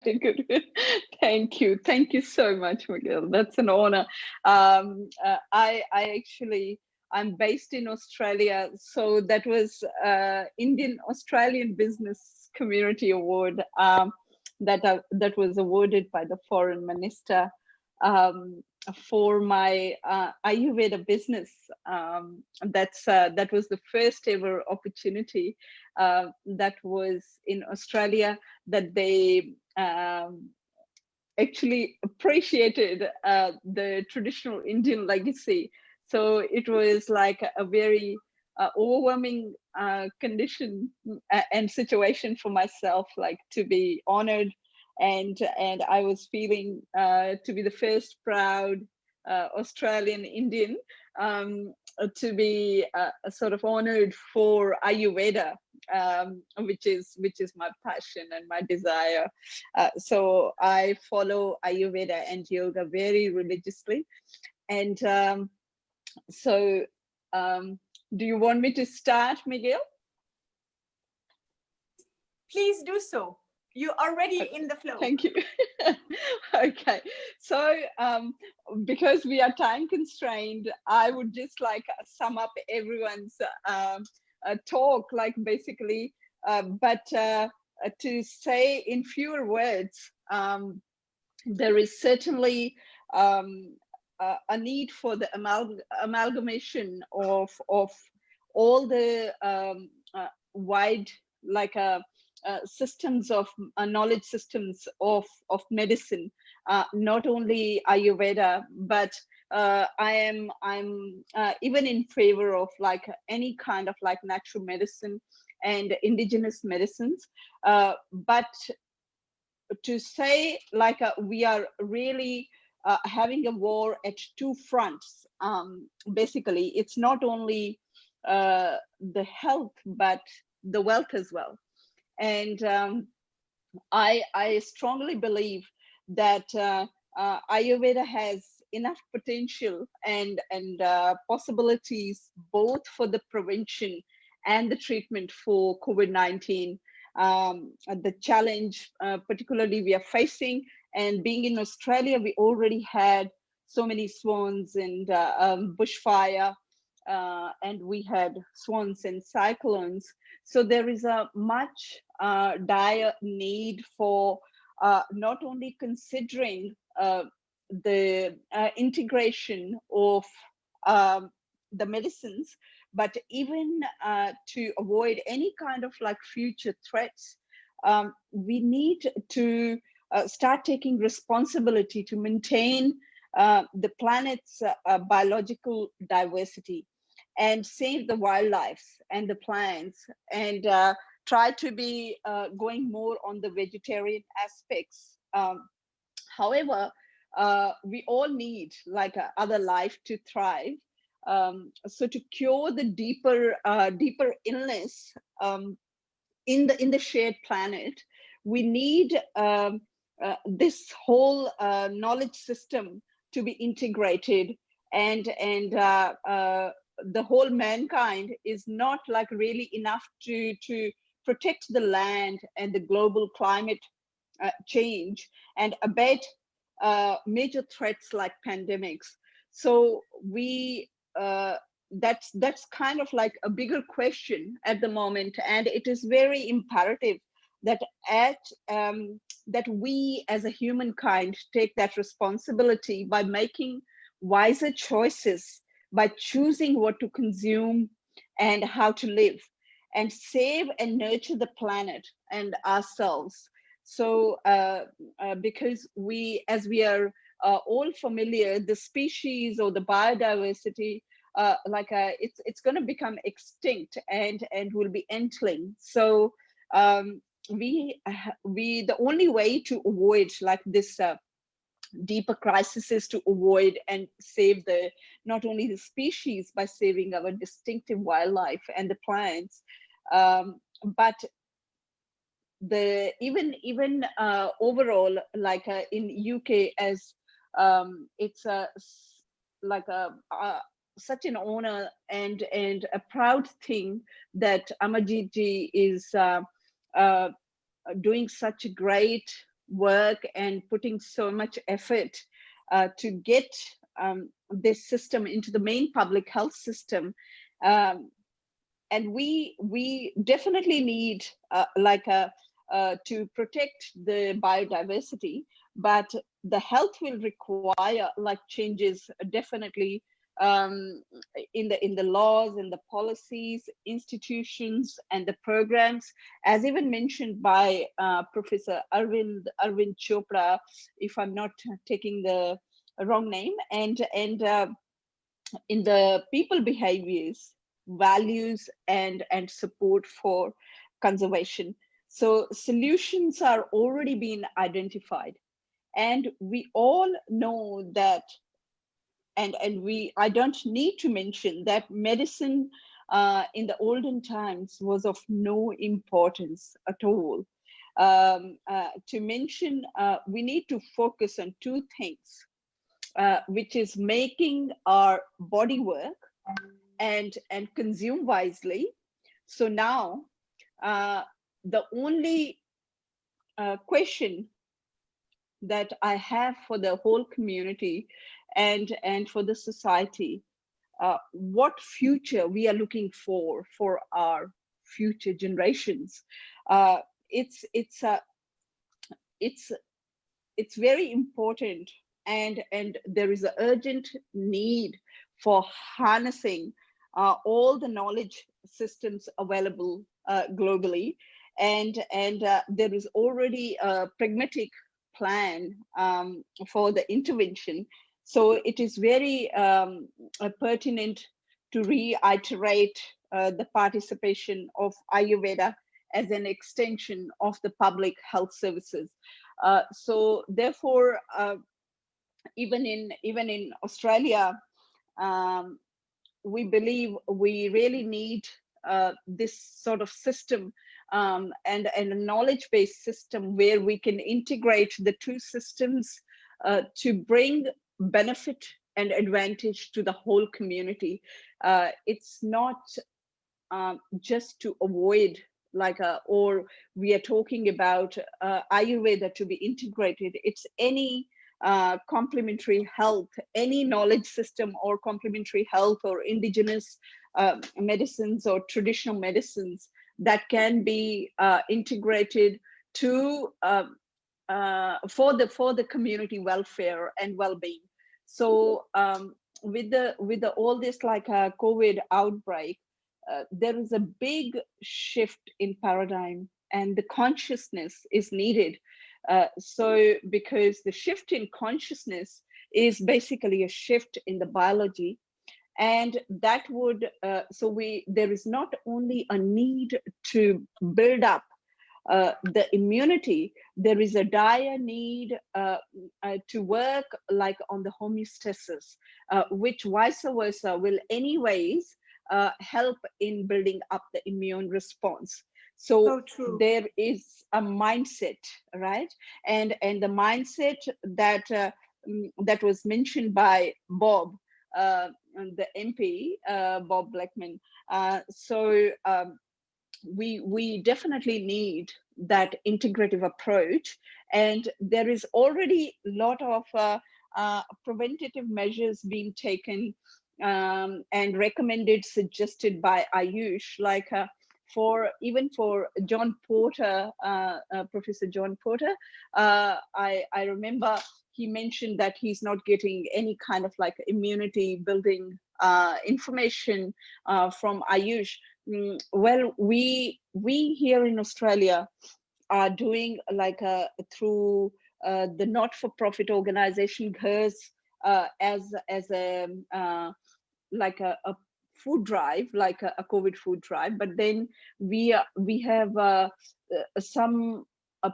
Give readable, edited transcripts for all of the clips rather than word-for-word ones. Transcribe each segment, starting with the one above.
Good. Thank you so much, Miguel. That's an honor. I actually, I'm based in Australia, so that was Indian Australian Business Community Award that was awarded by the Foreign Minister um, for my Ayurveda business. That was the first ever opportunity that was in Australia that they actually appreciated the traditional Indian legacy. So it was like a very overwhelming condition and situation for myself, like to be honored, and I was feeling to be the first proud Australian Indian to be sort of honored for Ayurveda, which is my passion and my desire. So I follow Ayurveda and yoga very religiously. And so, do you want me to start, Miguel? Please do so. You're already in the flow. Thank you. Okay, so because we are time constrained, I would just like sum up everyone's talk, like basically, but to say in fewer words, there is certainly a need for the amalgamation of all the wide, like systems of knowledge systems of medicine, not only Ayurveda, but I'm even in favor of like any kind of like natural medicine and indigenous medicines, but to say like we are really having a war at two fronts. Basically, it's not only the health, but the wealth as well. And I strongly believe that Ayurveda has enough potential and possibilities both for the prevention and the treatment for COVID-19. The challenge, particularly we are facing, and being in Australia, we already had so many swans and bushfire, and we had swans and cyclones. So there is a much dire need for not only considering the integration of the medicines, but even to avoid any kind of like future threats, we need to start taking responsibility to maintain the planet's biological diversity and save the wildlife and the plants, and try to be going more on the vegetarian aspects. However, we all need like other life to thrive. So to cure the deeper illness in the shared planet, we need this whole knowledge system to be integrated, and the whole mankind is not like really enough to protect the land and the global climate change and abate major threats like pandemics. So we that's kind of like a bigger question at the moment, and it is very imperative that that we as a humankind take that responsibility by making wiser choices, by choosing what to consume and how to live, and save and nurture the planet and ourselves. So because we, as we are all familiar, the species or the biodiversity, it's going to become extinct and will be entering. So we the only way to avoid like this deeper crisis is to avoid and save the not only the species by saving our distinctive wildlife and the plants, but the even overall, like in UK, as it's a like a such an honor and a proud thing that Amarjit ji is doing such a great work and putting so much effort to get this system into the main public health system. And we definitely need to protect the biodiversity, but the health will require like changes definitely um, in the laws, in the policies, institutions, and the programs, as even mentioned by Professor Arvind Chopra, if I'm not taking the wrong name, and in the people behaviors, values, and support for conservation. So solutions are already being identified, and we all know that, and I don't need to mention that medicine in the olden times was of no importance at all. To mention, we need to focus on two things, which is making our body work and consume wisely. So now the only question that I have for the whole community and for the society, what future we are looking for our future generations. It's it's it's it's very important, and there is an urgent need for harnessing all the knowledge systems available globally, and there is already a pragmatic plan for the intervention. So it is very pertinent to reiterate the participation of Ayurveda as an extension of the public health services. So therefore, even in Australia, um, we believe we really need this sort of system, and a knowledge-based system where we can integrate the two systems to bring benefit and advantage to the whole community. It's not just to avoid or we are talking about Ayurveda to be integrated. It's any complementary health, any knowledge system or complementary health or indigenous medicines or traditional medicines that can be integrated to for the community welfare and well-being. So with all this COVID outbreak, there is a big shift in paradigm, and the consciousness is needed. So because the shift in consciousness is basically a shift in the biology, and that would there is not only a need to build up the immunity, there is a dire need to work like on the homeostasis, which vice versa will anyways help in building up the immune response. So there is a mindset, right? And the mindset that that was mentioned by Bob, the MP, Bob Blackman. We definitely need that integrative approach, and there is already a lot of preventative measures being taken and recommended, suggested by Ayush, for John Porter, Professor John Porter. I remember he mentioned that he's not getting any kind of immunity building information from Ayush. Well, we here in Australia are doing through the not-for-profit organization GHERS as a food drive, a COVID food drive. But then we have a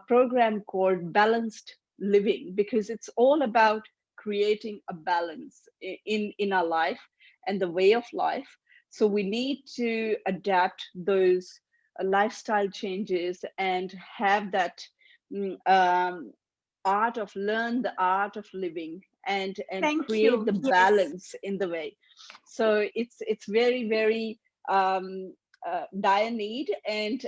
program called Balanced Living, because it's all about creating a balance in our life and the way of life. So we need to adapt those lifestyle changes and have that learn the art of living and create the balance in the way. So it's very, very dire need, and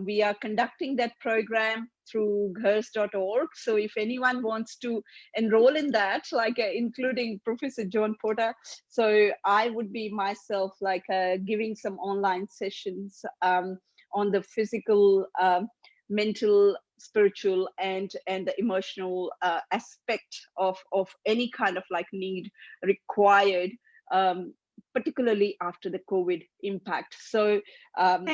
we are conducting that program through ghers.org. So if anyone wants to enroll in that, like including Professor John Porter, so I would be myself like giving some online sessions on the physical, mental, spiritual, and the emotional aspect of any kind of like need required, particularly after the COVID impact. So Thank